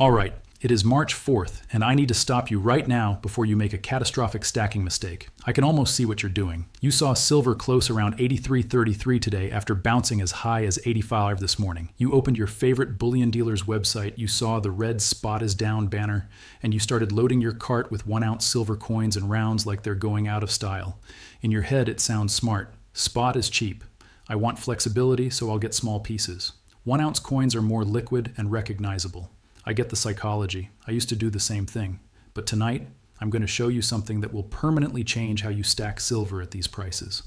All right, it is March 4th, and I need to stop you right now before you make a catastrophic stacking mistake. I can almost see what you're doing. You saw silver close around 83.33 today after bouncing as high as 85 this morning. You opened your favorite bullion dealer's website, you saw the red spot is down banner, and you started loading your cart with 1-ounce silver coins and rounds like they're going out of style. In your head, it sounds smart. Spot is cheap. I want flexibility, so I'll get small pieces. 1-ounce coins are more liquid and recognizable. I get the psychology. I used to do the same thing. But tonight, I'm going to show you something that will permanently change how you stack silver at these prices.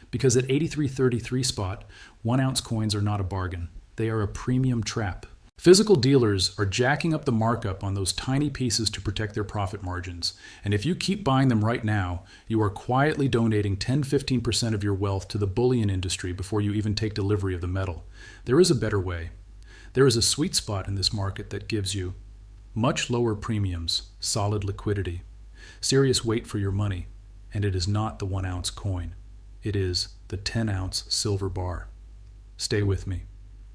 Because at 83.33 spot, 1-ounce coins are not a bargain. They are a premium trap. Physical dealers are jacking up the markup on those tiny pieces to protect their profit margins. And if you keep buying them right now, you are quietly donating 10-15% of your wealth to the bullion industry before you even take delivery of the metal. There is a better way. There is a sweet spot in this market that gives you much lower premiums, solid liquidity, serious weight for your money, and it is not the 1-ounce coin. It is the 10-ounce silver bar. Stay with me.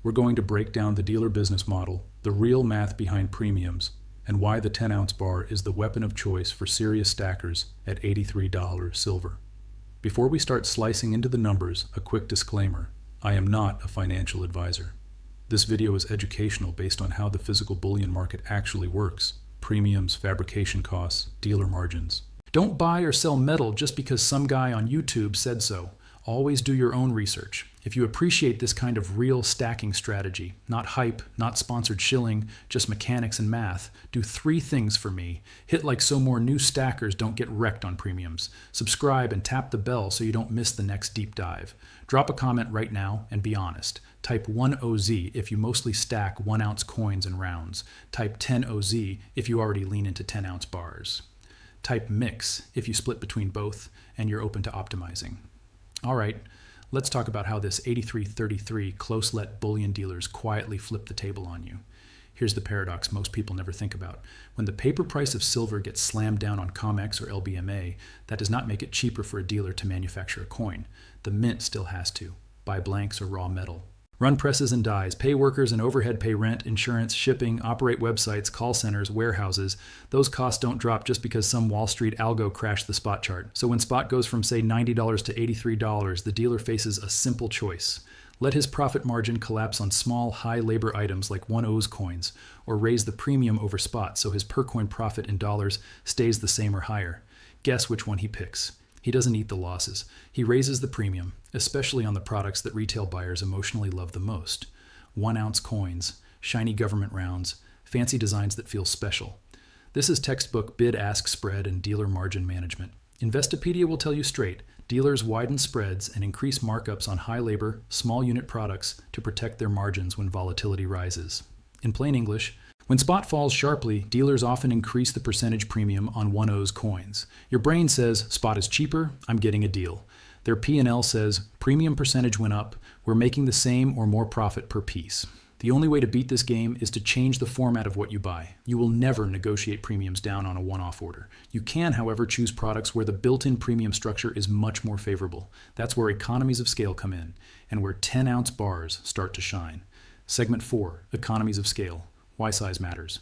We're going to break down the dealer business model, the real math behind premiums, and why the 10-ounce bar is the weapon of choice for serious stackers at $83 silver. Before we start slicing into the numbers, a quick disclaimer. I am not a financial advisor. This video is educational based on how the physical bullion market actually works. Premiums, fabrication costs, dealer margins. Don't buy or sell metal just because some guy on YouTube said so. Always do your own research. If you appreciate this kind of real stacking strategy, not hype, not sponsored shilling, just mechanics and math, do 3 things for me. Hit like so more new stackers don't get wrecked on premiums. Subscribe and tap the bell so you don't miss the next deep dive. Drop a comment right now and be honest. Type 1OZ if you mostly stack 1-ounce coins and rounds. Type 10OZ if you already lean into 10-ounce bars. Type mix if you split between both and you're open to optimizing. All right, let's talk about how this 83.33 close-let bullion dealers quietly flip the table on you. Here's the paradox most people never think about. When the paper price of silver gets slammed down on COMEX or LBMA, that does not make it cheaper for a dealer to manufacture a coin. The mint still has to. Buy blanks or raw metal. Run presses and dies, pay workers and overhead, pay rent, insurance, shipping, operate websites, call centers, warehouses. Those costs don't drop just because some Wall Street algo crashed the spot chart. So when spot goes from say $90 to $83, the dealer faces a simple choice. Let his profit margin collapse on small, high labor items like 1-oz coins, or raise the premium over spot so his per coin profit in dollars stays the same or higher. Guess which one he picks. He doesn't eat the losses. He raises the premium, especially on the products that retail buyers emotionally love the most. 1-ounce coins, shiny government rounds, fancy designs that feel special. This is textbook bid-ask spread and dealer margin management. Investopedia will tell you straight, dealers widen spreads and increase markups on high labor, small unit products to protect their margins when volatility rises. In plain English, when spot falls sharply, dealers often increase the percentage premium on 1-oz coins. Your brain says, spot is cheaper, I'm getting a deal. Their P&L says, premium percentage went up, we're making the same or more profit per piece. The only way to beat this game is to change the format of what you buy. You will never negotiate premiums down on a one-off order. You can, however, choose products where the built-in premium structure is much more favorable. That's where economies of scale come in, and where 10-ounce bars start to shine. Segment 4, economies of scale. Why size matters.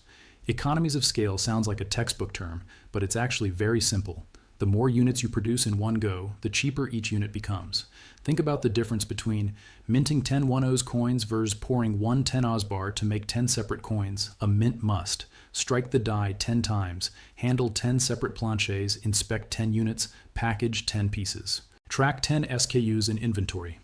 Economies of scale sounds like a textbook term, but it's actually very simple. The more units you produce in one go, the cheaper each unit becomes. Think about the difference between minting 10 1-oz coins versus pouring one 10-oz bar to make 10 separate coins, a mint must. Strike the die 10 times, handle 10 separate planches, inspect 10 units, package 10 pieces. Track 10 SKUs in inventory.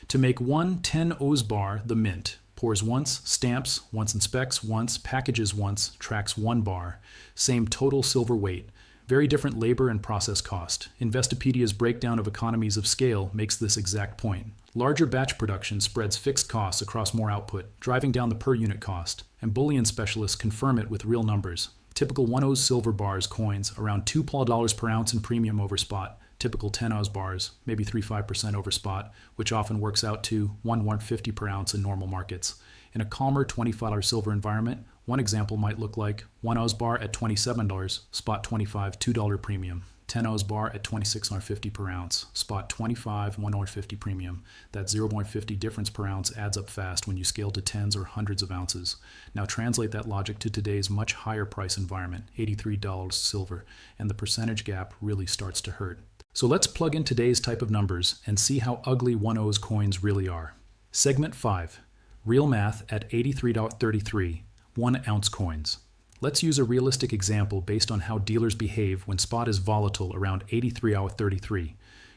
To make one 10-oz bar, the mint pours once, stamps, once inspects, once, packages once, tracks 1 bar. Same total silver weight. Very different labor and process cost. Investopedia's breakdown of economies of scale makes this exact point. Larger batch production spreads fixed costs across more output, driving down the per unit cost. And bullion specialists confirm it with real numbers. Typical 1-oz silver bars coins around $2 per ounce in premium over spot. Typical 10-oz bars, maybe 3-5% over spot, which often works out to $1.50 per ounce in normal markets. In a calmer $25 silver environment, one example might look like 1-oz bar at $27, spot $25, $2 premium. 10 Oz bar at $26.50 per ounce. Spot 25, $1.50 premium. That 0.50 difference per ounce adds up fast when you scale to tens or hundreds of ounces. Now translate that logic to today's much higher price environment, $83 silver, and the percentage gap really starts to hurt. So let's plug in today's type of numbers and see how ugly 1 Oz coins really are. Segment 5. Real math at $83.33, 1 ounce coins. Let's use a realistic example based on how dealers behave when spot is volatile around $83.33.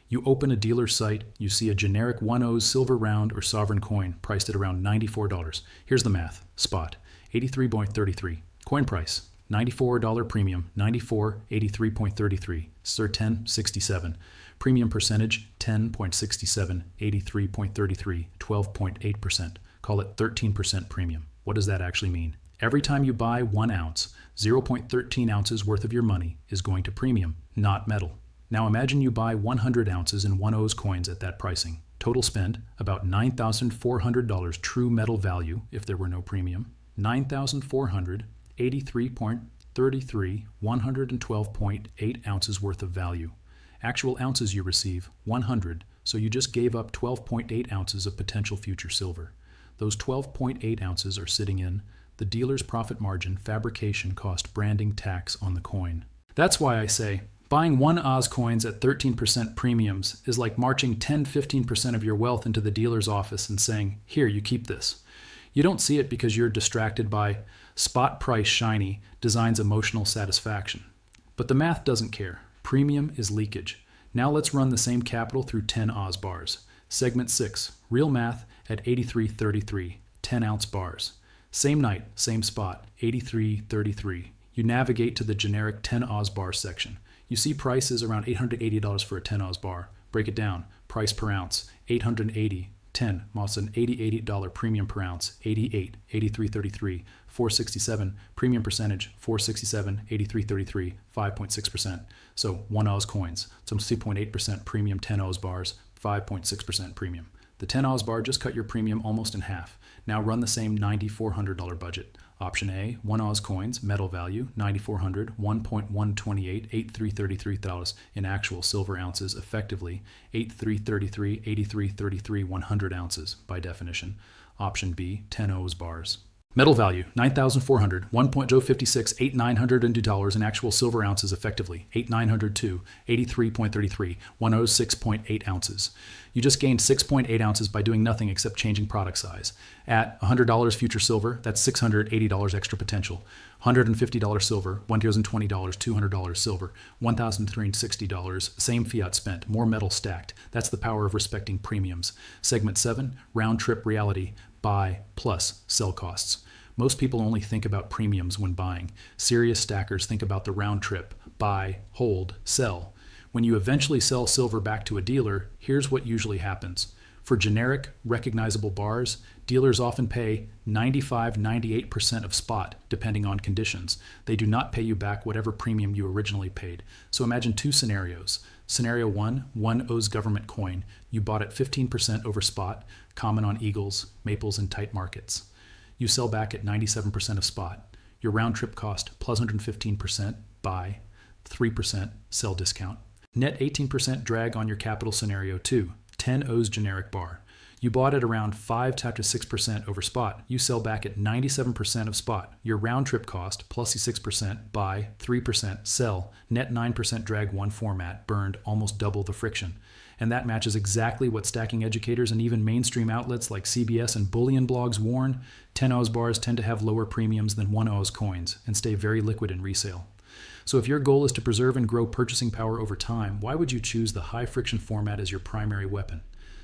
You open a dealer site, you see a generic 1 Oz silver round or sovereign coin priced at around $94. Here's the math. Spot, 83.33. Coin price, $94 premium, 94, 83.33. Sir 10.67. Premium percentage, 10.67, 83.33, 12.8%. Call it 13% premium. What does that actually mean? Every time you buy 1 ounce, 0.13 ounces worth of your money is going to premium, not metal. Now imagine you buy 100 ounces in 1 Oz coins at that pricing. Total spend, about $9,400 true metal value if there were no premium. $9,400, 83.33, 112.8 ounces worth of value. Actual ounces you receive, 100, so you just gave up 12.8 ounces of potential future silver. Those 12.8 ounces are sitting in the dealer's profit margin, fabrication cost, branding, tax on the coin. That's why I say, buying 1 Oz coins at 13% premiums is like marching 10-15% of your wealth into the dealer's office and saying, here, you keep this. You don't see it because you're distracted by spot price shiny design's emotional satisfaction. But the math doesn't care. Premium is leakage. Now let's run the same capital through 10 Oz bars. Segment 6, real math at $83.33, 10 ounce bars. Same night, same spot, $83.33. You navigate to the generic 10 Oz bar section. You see prices around $880 for a 10 Oz bar. Break it down. Price per ounce, $880. 10, almost an $88 premium per ounce, 88, 83.33, 467, premium percentage, 467, 83.33, 5.6%. So 1 Oz coins, some 2.8% premium 10 Oz bars, 5.6% premium. The 10 Oz bar just cut your premium almost in half. Now run the same $9,400 budget. Option A, 1 Oz coins, metal value, $9,400, 1.128, 8333 in actual silver ounces, effectively 8333, 8333, 100 ounces by definition. Option B, 10 Oz bars. Metal value, $9,400, 1.056, $8,902 in actual silver ounces effectively, 8,902, 83.33, 106.8 ounces. You just gained 6.8 ounces by doing nothing except changing product size. At $100 future silver, that's $680 extra potential. $150 silver, $1,020, $200 silver, $1,360, same fiat spent, more metal stacked. That's the power of respecting premiums. Segment 7, round trip reality, buy plus sell costs. Most people only think about premiums when buying. Serious stackers think about the round trip, buy, hold, sell. When you eventually sell silver back to a dealer, here's what usually happens. For generic, recognizable bars, dealers often pay 95-98% of spot, depending on conditions. They do not pay you back whatever premium you originally paid. So imagine 2 scenarios. Scenario 1, 1 Oz government coin. You bought at 15% over spot, common on eagles, maples, and tight markets. You sell back at 97% of spot. Your round trip cost plus 115%, buy, 3% sell discount. Net 18% drag on your capital scenario 2, 10 Oz generic bar. You bought at around 5 to 6% over spot. You sell back at 97% of spot. Your round trip cost plus 6%, buy, 3% sell, net 9% drag 1 format, burned almost double the friction. And that matches exactly what stacking educators and even mainstream outlets like CBS and bullion blogs warn. 10 Oz bars tend to have lower premiums than 1 Oz coins and stay very liquid in resale. So if your goal is to preserve and grow purchasing power over time, why would you choose the high friction format as your primary weapon?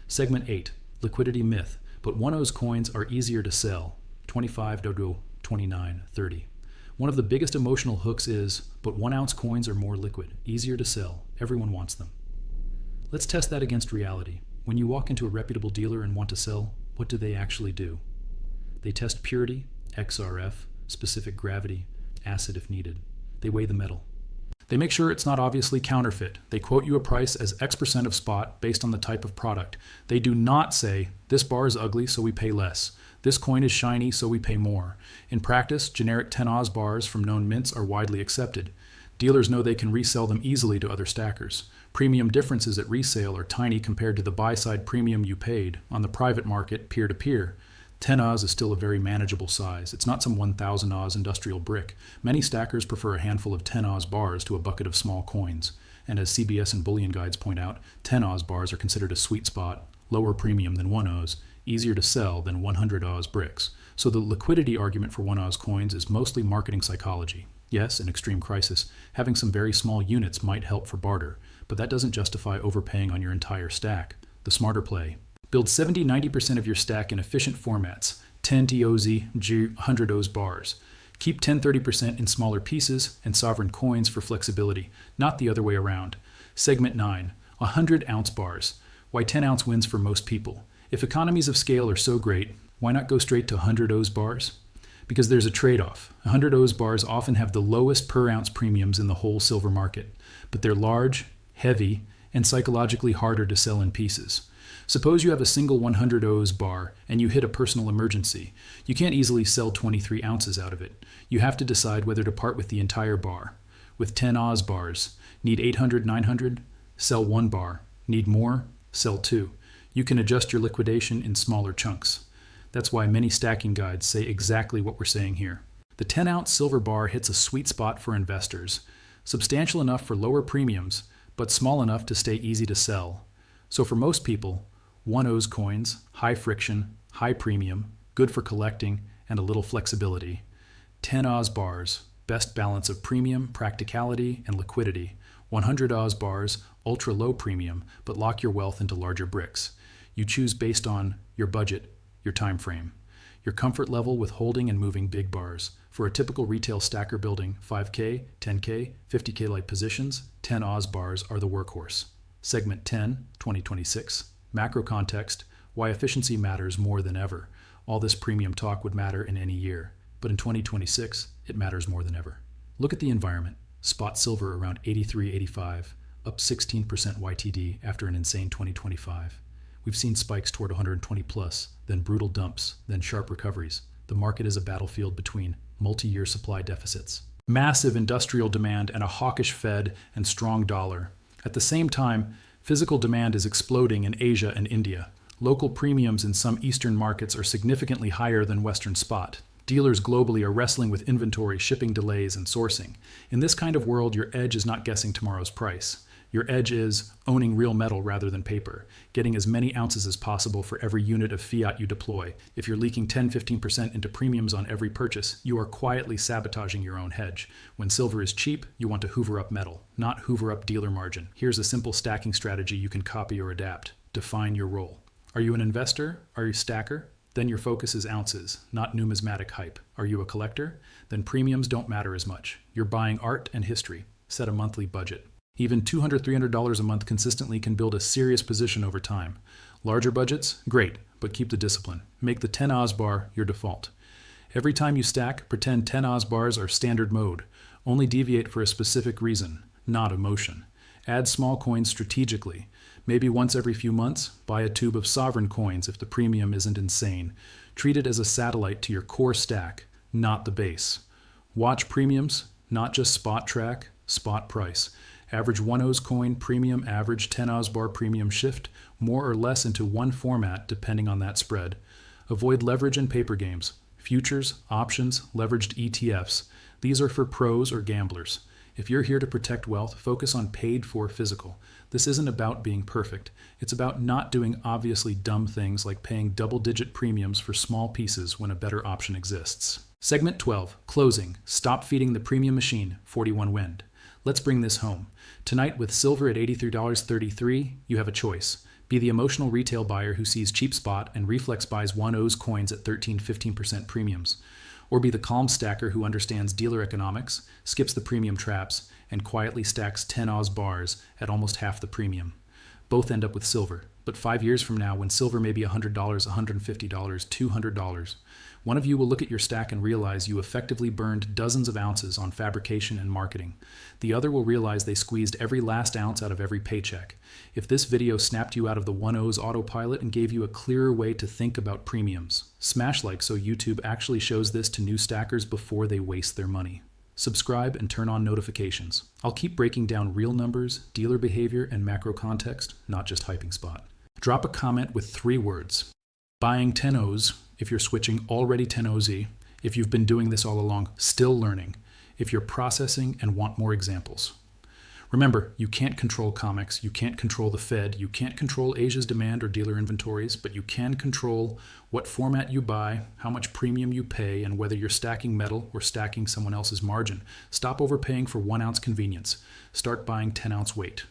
Segment 8, liquidity myth, but 1 Oz coins are easier to sell, 25 to 29, 30. One of the biggest emotional hooks is, but 1 ounce coins are more liquid, easier to sell, everyone wants them. Let's test that against reality. When you walk into a reputable dealer and want to sell, what do they actually do? They test purity, XRF, specific gravity, acid if needed. They weigh the metal. They make sure it's not obviously counterfeit. They quote you a price as X% of spot based on the type of product. They do not say, this bar is ugly, so we pay less. This coin is shiny, so we pay more. In practice, generic 10 Oz bars from known mints are widely accepted. Dealers know they can resell them easily to other stackers. Premium differences at resale are tiny compared to the buy-side premium you paid. On the private market, peer-to-peer, 10 Oz is still a very manageable size. It's not some 1,000 Oz industrial brick. Many stackers prefer a handful of 10 Oz bars to a bucket of small coins. And as CBS and bullion guides point out, 10 Oz bars are considered a sweet spot, lower premium than 1 Oz, easier to sell than 100 Oz bricks. So the liquidity argument for 1 Oz coins is mostly marketing psychology. Yes, in extreme crisis, having some very small units might help for barter, but that doesn't justify overpaying on your entire stack. The smarter play: build 70-90% of your stack in efficient formats, 10 TOZ, G, 100 Oz bars. Keep 10-30% in smaller pieces and sovereign coins for flexibility, not the other way around. Segment 9, 100 ounce bars. Why 10 ounce wins for most people? If economies of scale are so great, why not go straight to 100 Oz bars? Because there's a trade-off. 100 Oz bars often have the lowest per ounce premiums in the whole silver market, but they're large, heavy, and psychologically harder to sell in pieces. Suppose you have a single 100 Oz bar and you hit a personal emergency. You can't easily sell 23 ounces out of it. You have to decide whether to part with the entire bar. With 10 Oz bars, need 800, 900? Sell 1 bar. Need more? Sell 2. You can adjust your liquidation in smaller chunks. That's why many stacking guides say exactly what we're saying here. The 10-ounce silver bar hits a sweet spot for investors, substantial enough for lower premiums, but small enough to stay easy to sell. So for most people, 1 Oz coins, high friction, high premium, good for collecting, and a little flexibility. 10 Oz bars, best balance of premium, practicality, and liquidity. 100 Oz bars, ultra low premium, but lock your wealth into larger bricks. You choose based on your budget, your time frame, your comfort level with holding and moving big bars. For a typical retail stacker building, 5K, 10K, 50K like positions, 10 Oz bars are the workhorse. Segment 10, 2026. Macro context, why efficiency matters more than ever. All this premium talk would matter in any year, but in 2026, it matters more than ever. Look at the environment. Spot silver around 83.85, up 16% YTD after an insane 2025. We've seen spikes toward 120 plus, then brutal dumps, then sharp recoveries. The market is a battlefield between multi-year supply deficits, massive industrial demand, and a hawkish Fed and strong dollar. At the same time, physical demand is exploding in Asia and India. Local premiums in some Eastern markets are significantly higher than Western spot. Dealers globally are wrestling with inventory, shipping delays, and sourcing. In this kind of world, your edge is not guessing tomorrow's price. Your edge is owning real metal rather than paper, getting as many ounces as possible for every unit of fiat you deploy. If you're leaking 10-15% into premiums on every purchase, you are quietly sabotaging your own hedge. When silver is cheap, you want to hoover up metal, not hoover up dealer margin. Here's a simple stacking strategy you can copy or adapt. Define your role. Are you an investor? Are you a stacker? Then your focus is ounces, not numismatic hype. Are you a collector? Then premiums don't matter as much. You're buying art and history. Set a monthly budget. Even $200, $300 a month consistently can build a serious position over time. Larger budgets? Great, but keep the discipline. Make the 10 Oz bar your default. Every time you stack, pretend 10 Oz bars are standard mode. Only deviate for a specific reason, not emotion. Add small coins strategically. Maybe once every few months, buy a tube of sovereign coins if the premium isn't insane. Treat it as a satellite to your core stack, not the base. Watch premiums, not just spot track, spot price. Average 1 Oz coin premium, average 10 Oz bar premium shift, more or less into one format depending on that spread. Avoid leverage and paper games. Futures, options, leveraged ETFs. These are for pros or gamblers. If you're here to protect wealth, focus on paid for physical. This isn't about being perfect. It's about not doing obviously dumb things like paying double-digit premiums for small pieces when a better option exists. Segment 12, closing. Stop feeding the premium machine, 41 Wind. Let's bring this home. Tonight, with silver at $83.33, you have a choice. Be the emotional retail buyer who sees cheap spot and reflex buys 1 Oz coins at 13-15% premiums. Or be the calm stacker who understands dealer economics, skips the premium traps, and quietly stacks 10 Oz bars at almost half the premium. Both end up with silver, but 5 years from now, when silver may be $100, $150, $200, one of you will look at your stack and realize you effectively burned dozens of ounces on fabrication and marketing. The other will realize they squeezed every last ounce out of every paycheck. If this video snapped you out of the 1 Oz autopilot and gave you a clearer way to think about premiums, smash like so YouTube actually shows this to new stackers before they waste their money. subscribe, and turn on notifications. I'll keep breaking down real numbers, dealer behavior, and macro context, not just hyping spot. Drop a comment with 3 words. Buying 10 O's if you're switching already 10 OZ, if you've been doing this all along, still learning, if you're processing and want more examples. Remember, you can't control comics, you can't control the Fed, you can't control Asia's demand or dealer inventories, but you can control what format you buy, how much premium you pay, and whether you're stacking metal or stacking someone else's margin. Stop overpaying for 1 ounce convenience. Start buying 10 ounce weight.